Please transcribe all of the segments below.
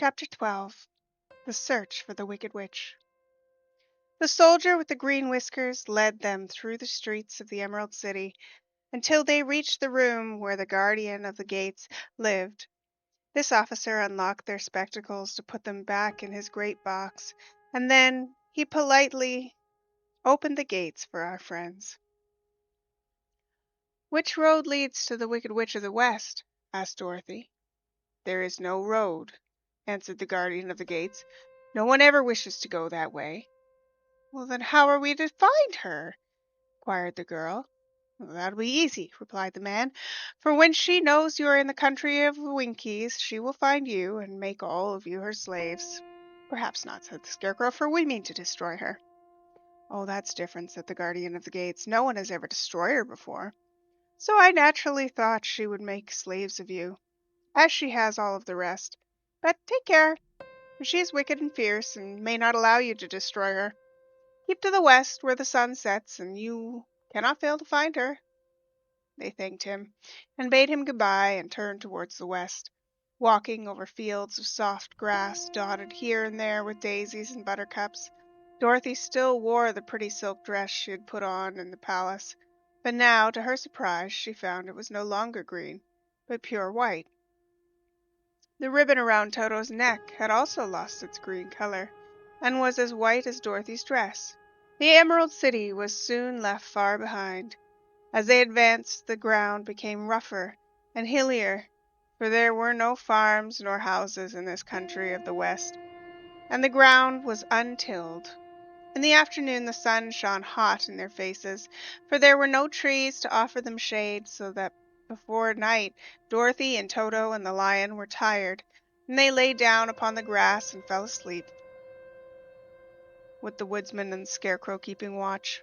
Chapter 12. The Search for the Wicked Witch. The soldier with the green whiskers led them through the streets of the Emerald City until they reached the room where the guardian of the gates lived. This officer unlocked their spectacles to put them back in his great box, and then he politely opened the gates for our friends. "Which road leads to the Wicked Witch of the West?" asked Dorothy. "There is no road," answered the guardian of the gates. "No one ever wishes to go that way." "Well, then how are we to find her?" inquired the girl. "That'll be easy," replied the man, "for when she knows you are in the country of the Winkies, she will find you and make all of you her slaves." "Perhaps not," said the Scarecrow, "for we mean to destroy her." "Oh, that's different," said the guardian of the gates. "No one has ever destroyed her before. So I naturally thought she would make slaves of you, as she has all of the rest. But take care, for she is wicked and fierce, and may not allow you to destroy her. Keep to the west where the sun sets, and you cannot fail to find her." They thanked him, and bade him good-bye, and turned towards the west, walking over fields of soft grass, dotted here and there with daisies and buttercups. Dorothy still wore the pretty silk dress she had put on in the palace, but now, to her surprise, she found it was no longer green, but pure white. The ribbon around Toto's neck had also lost its green color, and was as white as Dorothy's dress. The Emerald City was soon left far behind. As they advanced, the ground became rougher and hillier, for there were no farms nor houses in this country of the West, and the ground was untilled. In the afternoon the sun shone hot in their faces, for there were no trees to offer them shade, so that before night Dorothy and Toto and the lion were tired, and they lay down upon the grass and fell asleep, with the woodsman and the Scarecrow keeping watch.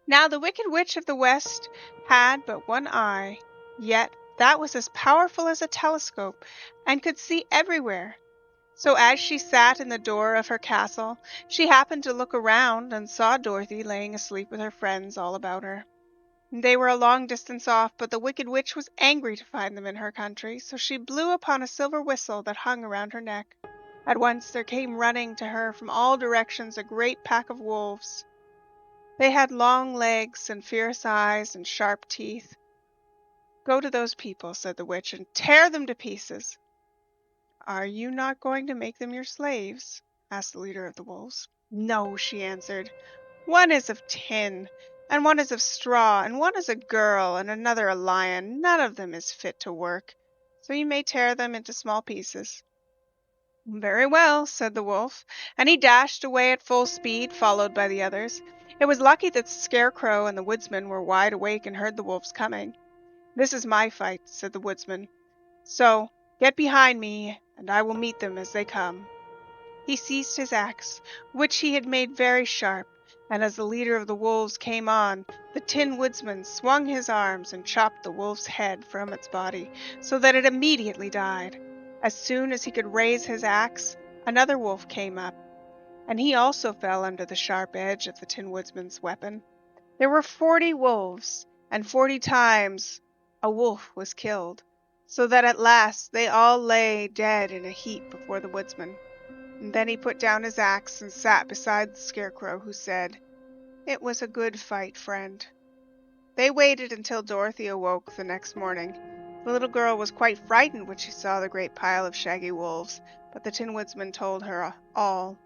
Now the Wicked Witch of the West had but one eye, yet that was as powerful as a telescope, and could see everywhere. So as she sat in the door of her castle, she happened to look around and saw Dorothy laying asleep with her friends all about her. They were a long distance off, but the Wicked Witch was angry to find them in her country, so she blew upon a silver whistle that hung around her neck. At once there came running to her from all directions a great pack of wolves. They had long legs and fierce eyes and sharp teeth. "Go to those people," said the witch, "and tear them to pieces." "Are you not going to make them your slaves?" asked the leader of the wolves. "No," she answered. "One is of tin, and one is of straw, and one is a girl, and another a lion. None of them is fit to work, so you may tear them into small pieces." "Very well," said the wolf, and he dashed away at full speed, followed by the others. It was lucky that the Scarecrow and the woodsman were wide awake and heard the wolves coming. "This is my fight," said the woodsman, "so get behind me, and I will meet them as they come." He seized his axe, which he had made very sharp, and as the leader of the wolves came on, the Tin Woodsman swung his arms and chopped the wolf's head from its body, so that it immediately died. As soon as he could raise his axe, another wolf came up, and he also fell under the sharp edge of the Tin Woodsman's weapon. There were 40 wolves, and 40 times a wolf was killed, so that at last they all lay dead in a heap before the woodsman. And then he put down his axe and sat beside the Scarecrow, who said, "It was a good fight, friend." They waited until Dorothy awoke the next morning. The little girl was quite frightened when she saw the great pile of shaggy wolves, but the Tin Woodsman told her all.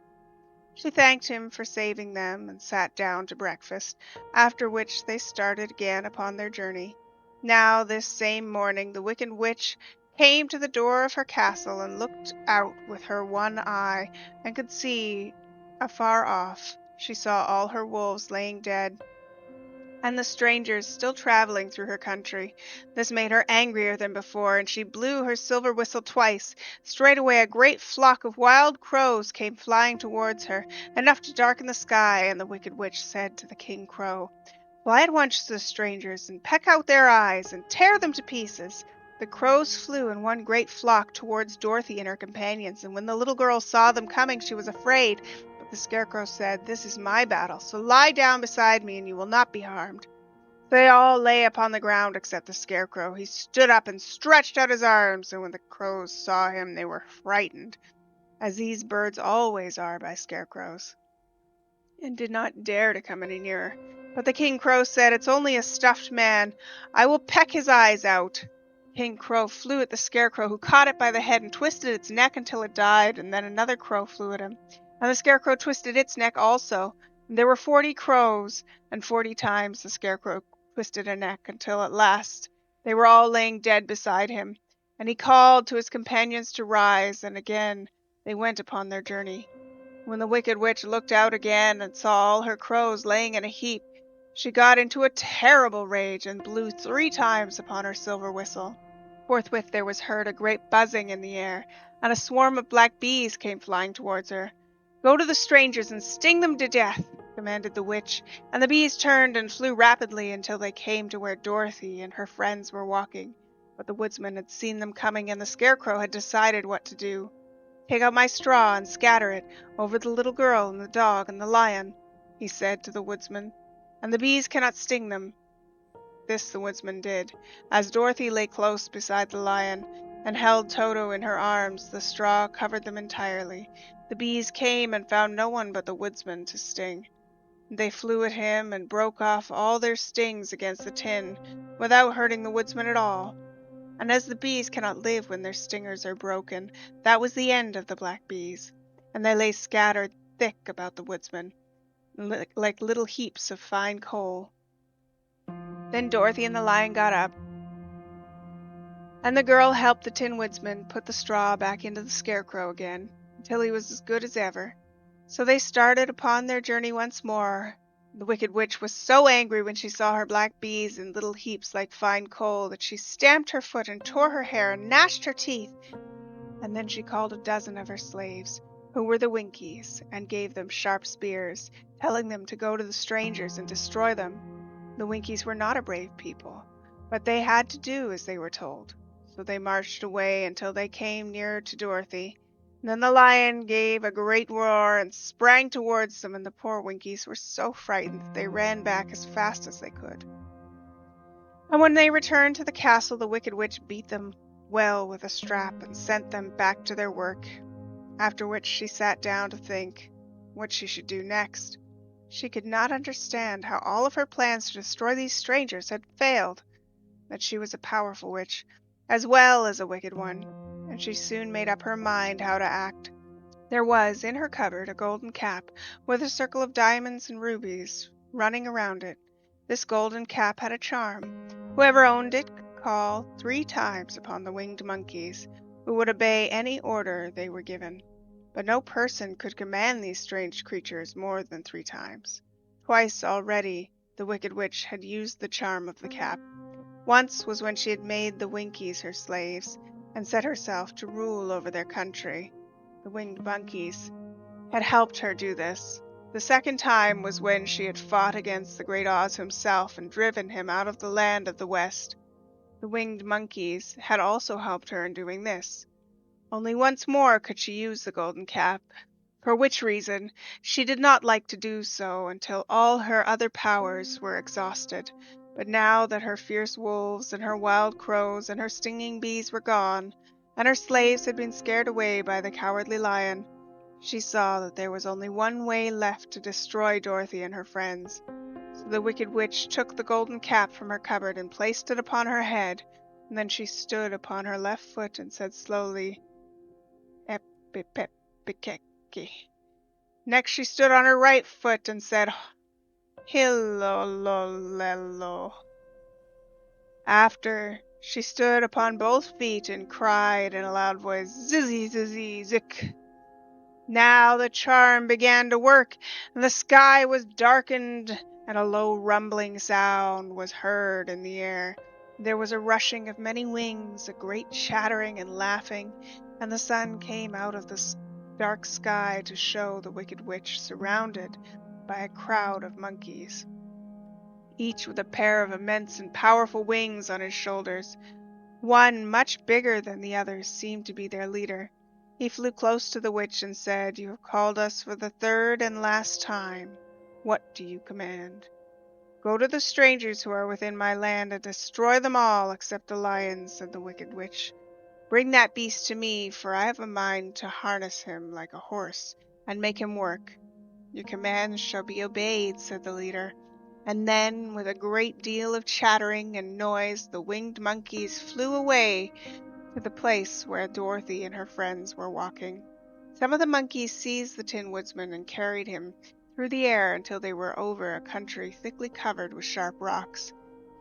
She thanked him for saving them and sat down to breakfast, after which they started again upon their journey. Now, this same morning, the Wicked Witch came to the door of her castle and looked out with her one eye, and could see afar off. She saw all her wolves laying dead, and the strangers still traveling through her country. This made her angrier than before, and she blew her silver whistle twice. Straightway a great flock of wild crows came flying towards her, enough to darken the sky, and the Wicked Witch said to the King Crow, "Fly at once to the strangers, and peck out their eyes, and tear them to pieces." The crows flew in one great flock towards Dorothy and her companions, and when the little girl saw them coming, she was afraid. But the Scarecrow said, "This is my battle, so lie down beside me, and you will not be harmed." They all lay upon the ground except the Scarecrow. He stood up and stretched out his arms, and when the crows saw him, they were frightened, as these birds always are by scarecrows, and did not dare to come any nearer. But the King Crow said, "It's only a stuffed man. I will peck his eyes out." King Crow flew at the Scarecrow, who caught it by the head and twisted its neck until it died, and then another crow flew at him. And the Scarecrow twisted its neck also. And there were 40 crows, and 40 times the Scarecrow twisted a neck, until at last they were all laying dead beside him. And he called to his companions to rise, and again they went upon their journey. When the Wicked Witch looked out again and saw all her crows laying in a heap, she got into a terrible rage and blew 3 times upon her silver whistle. Forthwith there was heard a great buzzing in the air, and a swarm of black bees came flying towards her. "Go to the strangers and sting them to death," commanded the witch, and the bees turned and flew rapidly until they came to where Dorothy and her friends were walking. But the woodsman had seen them coming, and the Scarecrow had decided what to do. "Take out my straw and scatter it over the little girl and the dog and the lion," he said to the woodsman, "and the bees cannot sting them." This the woodsman did. As Dorothy lay close beside the lion and held Toto in her arms, the straw covered them entirely. The bees came and found no one but the woodsman to sting. They flew at him and broke off all their stings against the tin without hurting the woodsman at all. And as the bees cannot live when their stingers are broken, that was the end of the black bees, and they lay scattered thick about the woodsman, like little heaps of fine coal. Then Dorothy and the lion got up, and the girl helped the Tin Woodsman put the straw back into the Scarecrow again, until he was as good as ever. So they started upon their journey once more. The Wicked Witch was so angry when she saw her black bees in little heaps like fine coal that she stamped her foot and tore her hair and gnashed her teeth. And then she called a dozen of her slaves, who were the Winkies, and gave them sharp spears, telling them to go to the strangers and destroy them. The Winkies were not a brave people, but they had to do as they were told. So they marched away until they came nearer to Dorothy. Then the lion gave a great roar and sprang towards them, and the poor Winkies were so frightened that they ran back as fast as they could. And when they returned to the castle, the Wicked Witch beat them well with a strap and sent them back to their work, after which she sat down to think what she should do next. She could not understand how all of her plans to destroy these strangers had failed, that she was a powerful witch, as well as a wicked one, and she soon made up her mind how to act. There was in her cupboard a golden cap with a circle of diamonds and rubies running around it. This golden cap had a charm. Whoever owned it could call 3 times upon the winged monkeys, who would obey any order they were given. But no person could command these strange creatures more than 3 times. Twice already the Wicked Witch had used the charm of the cap. Once was when she had made the Winkies her slaves, and set herself to rule over their country. The winged monkeys had helped her do this. The second time was when she had fought against the great Oz himself and driven him out of the land of the West. The winged monkeys had also helped her in doing this. Only once more could she use the golden cap, for which reason she did not like to do so until all her other powers were exhausted. But now that her fierce wolves and her wild crows and her stinging bees were gone, and her slaves had been scared away by the cowardly lion, she saw that there was only one way left to destroy Dorothy and her friends. So the Wicked Witch took the golden cap from her cupboard and placed it upon her head, and then she stood upon her left foot and said slowly, "Epipepikeki." Next she stood on her right foot and said, "Hilololelo." After, she stood upon both feet and cried in a loud voice, "Zizzy, zizzy, zik." Now the charm began to work, and the sky was darkened, and a low rumbling sound was heard in the air. There was a rushing of many wings, a great chattering and laughing, and the sun came out of the dark sky to show the Wicked Witch surrounded by a crowd of monkeys, each with a pair of immense and powerful wings on his shoulders. One, much bigger than the others, seemed to be their leader. He flew close to the witch and said, "You have called us for the 3rd and last time. What do you command?" "Go to the strangers who are within my land and destroy them all except the lion," said the wicked witch. "Bring that beast to me, for I have a mind to harness him like a horse and make him work." "Your commands shall be obeyed," said the leader. And then, with a great deal of chattering and noise, the winged monkeys flew away to the place where Dorothy and her friends were walking. Some of the monkeys seized the Tin Woodsman and carried him through the air until they were over a country thickly covered with sharp rocks.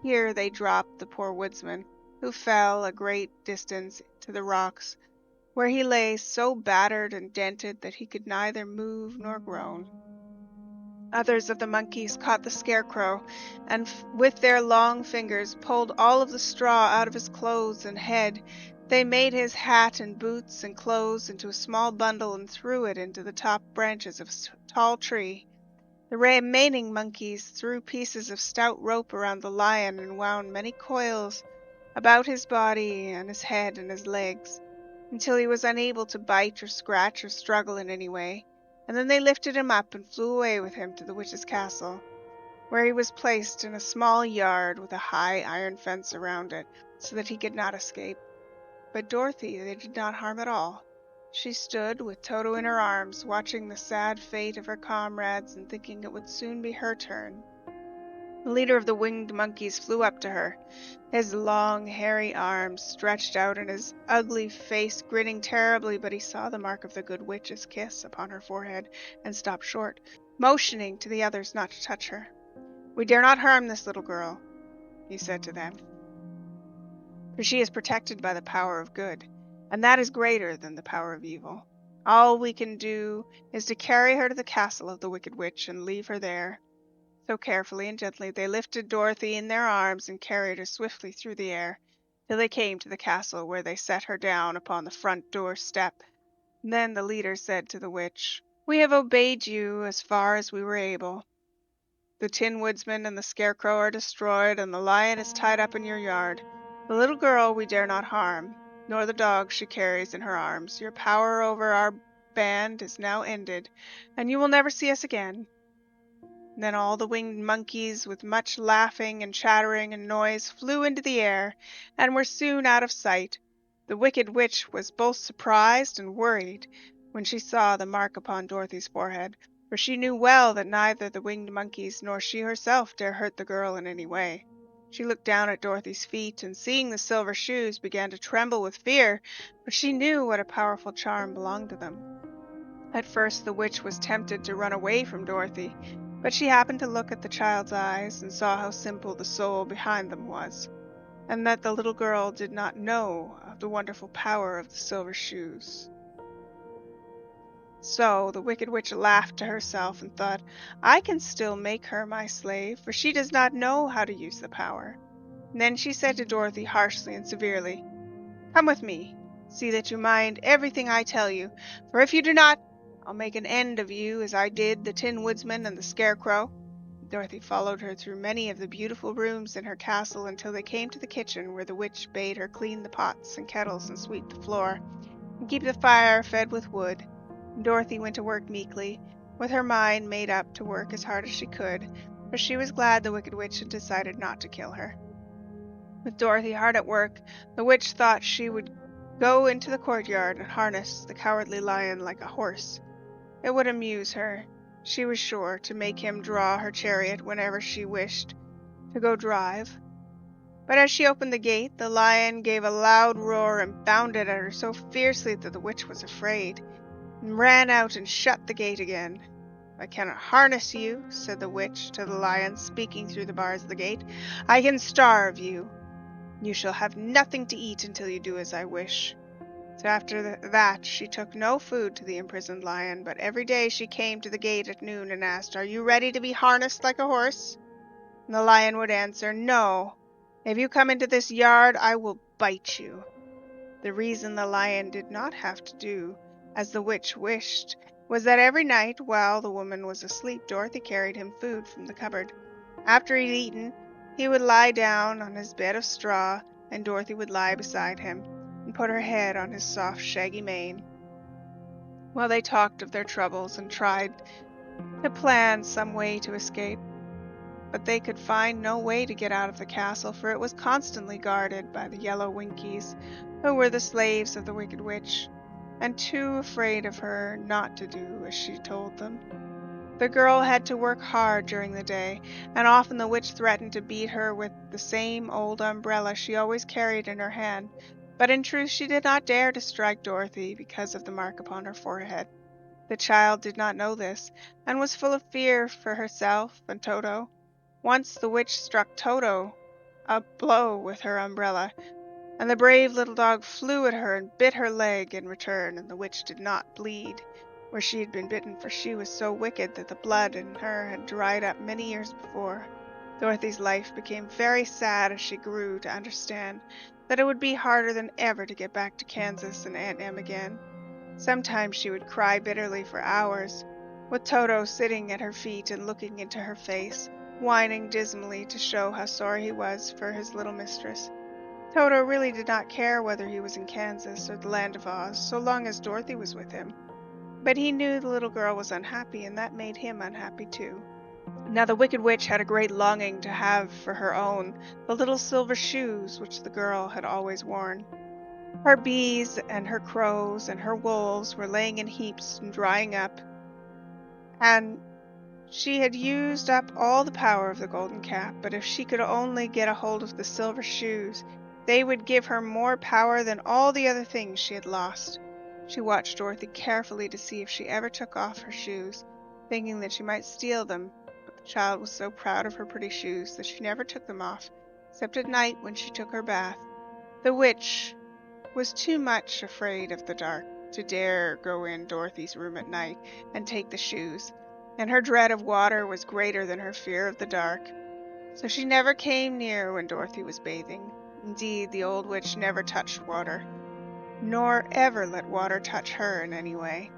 Here they dropped the poor woodsman, who fell a great distance to the rocks, where he lay so battered and dented that he could neither move nor groan. Others of the monkeys caught the Scarecrow, and with their long fingers pulled all of the straw out of his clothes and head. They made his hat and boots and clothes into a small bundle and threw it into the top branches of a tall tree. The remaining monkeys threw pieces of stout rope around the lion and wound many coils about his body and his head and his legs, until he was unable to bite or scratch or struggle in any way, and then they lifted him up and flew away with him to the witch's castle, where he was placed in a small yard with a high iron fence around it, so that he could not escape. But Dorothy they did not harm at all. She stood with Toto in her arms, watching the sad fate of her comrades and thinking it would soon be her turn. The leader of the winged monkeys flew up to her, his long, hairy arms stretched out and his ugly face grinning terribly, but he saw the mark of the good witch's kiss upon her forehead and stopped short, motioning to the others not to touch her. "We dare not harm this little girl," he said to them, "for she is protected by the power of good, and that is greater than the power of evil. All we can do is to carry her to the castle of the Wicked Witch and leave her there." So carefully and gently they lifted Dorothy in their arms and carried her swiftly through the air, till they came to the castle, where they set her down upon the front door step. Then the leader said to the witch, "We have obeyed you as far as we were able. The Tin Woodsman and the Scarecrow are destroyed, and the lion is tied up in your yard. The little girl we dare not harm, nor the dog she carries in her arms. Your power over our band is now ended, and you will never see us again." Then all the winged monkeys, with much laughing and chattering and noise, flew into the air, and were soon out of sight. The wicked witch was both surprised and worried when she saw the mark upon Dorothy's forehead, for she knew well that neither the winged monkeys nor she herself dare hurt the girl in any way. She looked down at Dorothy's feet, and seeing the silver shoes, began to tremble with fear, but she knew what a powerful charm belonged to them. At first the witch was tempted to run away from Dorothy, but she happened to look at the child's eyes and saw how simple the soul behind them was, and that the little girl did not know of the wonderful power of the silver shoes. So the wicked witch laughed to herself and thought, "I can still make her my slave, for she does not know how to use the power." And then she said to Dorothy harshly and severely, "Come with me. See that you mind everything I tell you, for if you do not, I'll make an end of you as I did the Tin Woodsman and the Scarecrow." Dorothy followed her through many of the beautiful rooms in her castle until they came to the kitchen, where the witch bade her clean the pots and kettles and sweep the floor, and keep the fire fed with wood. And Dorothy went to work meekly, with her mind made up to work as hard as she could, for she was glad the Wicked Witch had decided not to kill her. With Dorothy hard at work, the witch thought she would go into the courtyard and harness the Cowardly Lion like a horse. It would amuse her, she was sure, to make him draw her chariot whenever she wished to go drive. But as she opened the gate, the lion gave a loud roar and bounded at her so fiercely that the witch was afraid, and ran out and shut the gate again. "I cannot harness you," said the witch to the lion, speaking through the bars of the gate. "I can starve you. You shall have nothing to eat until you do as I wish." So after that she took no food to the imprisoned lion, but every day she came to the gate at noon and asked, "Are you ready to be harnessed like a horse?" And the lion would answer, "No. If you come into this yard, I will bite you." The reason the lion did not have to do as the witch wished was that every night, while the woman was asleep, Dorothy carried him food from the cupboard. After he'd eaten, he would lie down on his bed of straw, and Dorothy would lie beside him and put her head on his soft, shaggy mane, while they talked of their troubles and tried to plan some way to escape. but they could find no way to get out of the castle, for it was constantly guarded by the yellow Winkies, who were the slaves of the Wicked Witch, and too afraid of her not to do as she told them. The girl had to work hard during the day, and often the witch threatened to beat her with the same old umbrella she always carried in her hand, but in truth she did not dare to strike Dorothy because of the mark upon her forehead. The child did not know this, and was full of fear for herself and Toto. Once the witch struck Toto a blow with her umbrella, and the brave little dog flew at her and bit her leg in return, and the witch did not bleed where she had been bitten, for she was so wicked that the blood in her had dried up many years before. Dorothy's life became very sad as she grew to understand that it would be harder than ever to get back to Kansas and Aunt Em again. Sometimes she would cry bitterly for hours, with Toto sitting at her feet and looking into her face, whining dismally to show how sorry he was for his little mistress. Toto really did not care whether he was in Kansas or the Land of Oz, so long as Dorothy was with him. But he knew the little girl was unhappy, and that made him unhappy too. Now the Wicked Witch had a great longing to have for her own the little silver shoes which the girl had always worn. Her bees and her crows and her wolves were laying in heaps and drying up, and she had used up all the power of the golden cap, but if she could only get a hold of the silver shoes, they would give her more power than all the other things she had lost. She watched Dorothy carefully to see if she ever took off her shoes, thinking that she might steal them, but the child was so proud of her pretty shoes that she never took them off, except at night when she took her bath. The witch was too much afraid of the dark to dare go in Dorothy's room at night and take the shoes, and her dread of water was greater than her fear of the dark. So she never came near when Dorothy was bathing. Indeed, the old witch never touched water, nor ever let water touch her in any way.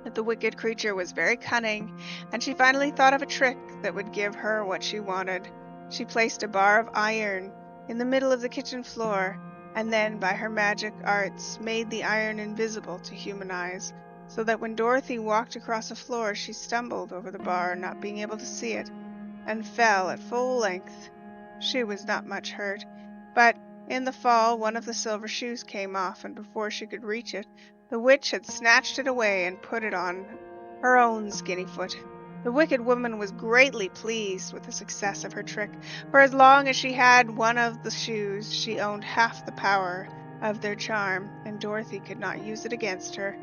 But the wicked creature was very cunning, and she finally thought of a trick that would give her what she wanted. She placed a bar of iron in the middle of the kitchen floor, and then by her magic arts made the iron invisible to human eyes, so that when Dorothy walked across the floor she stumbled over the bar, not being able to see it, and fell at full length. She was not much hurt, but in the fall one of the silver shoes came off, and before she could reach it, the witch had snatched it away and put it on her own skinny foot. The wicked woman was greatly pleased with the success of her trick, for as long as she had one of the shoes, she owned half the power of their charm, and Dorothy could not use it against her,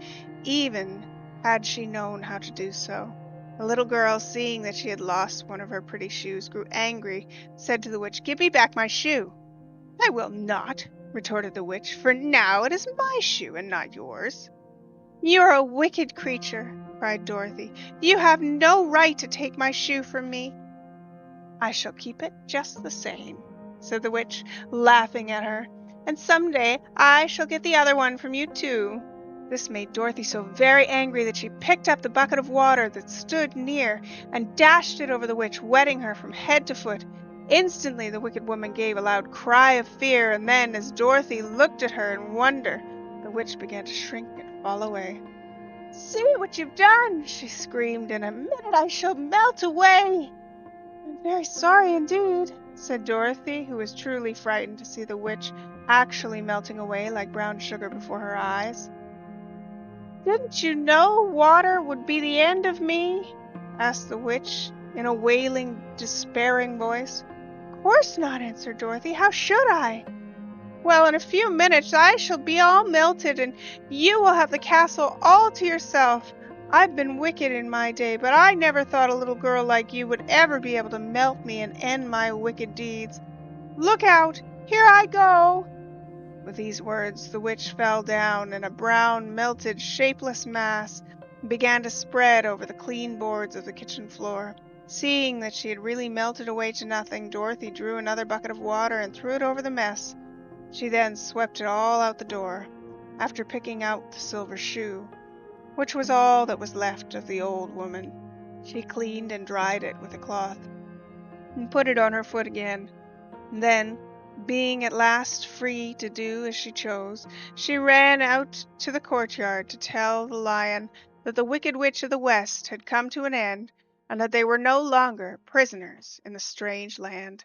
even had she known how to do so. The little girl, seeing that she had lost one of her pretty shoes, grew angry, and said to the witch, "Give me back my shoe." "I will not," retorted the witch, "for now it is my shoe and not yours." "You are a wicked creature," cried Dorothy. "You have no right to take my shoe from me." "I shall keep it just the same," said the witch, laughing at her, "and some day I shall get the other one from you too." This made Dorothy so very angry that she picked up the bucket of water that stood near and dashed it over the witch, wetting her from head to foot. Instantly the wicked woman gave a loud cry of fear, and then, as Dorothy looked at her in wonder, the witch began to shrink and fall away. "See what you've done!" she screamed. "In a minute I shall melt away." "I'm very sorry indeed," said Dorothy, who was truly frightened to see the witch actually melting away like brown sugar before her eyes. "Didn't you know water would be the end of me?" asked the witch in a wailing, despairing voice. "Of course not," answered Dorothy. "How should I?" "Well, in a few minutes I shall be all melted, and you will have the castle all to yourself. I've been wicked in my day, but I never thought a little girl like you would ever be able to melt me and end my wicked deeds. Look out! Here I go!" With these words the witch fell down in a brown, melted, shapeless mass, and began to spread over the clean boards of the kitchen floor. Seeing that she had really melted away to nothing, Dorothy drew another bucket of water and threw it over the mess. She then swept it all out the door, after picking out the silver shoe, which was all that was left of the old woman. She cleaned and dried it with a cloth, and put it on her foot again. Then, being at last free to do as she chose, she ran out to the courtyard to tell the lion that the Wicked Witch of the West had come to an end, and that they were no longer prisoners in the strange land.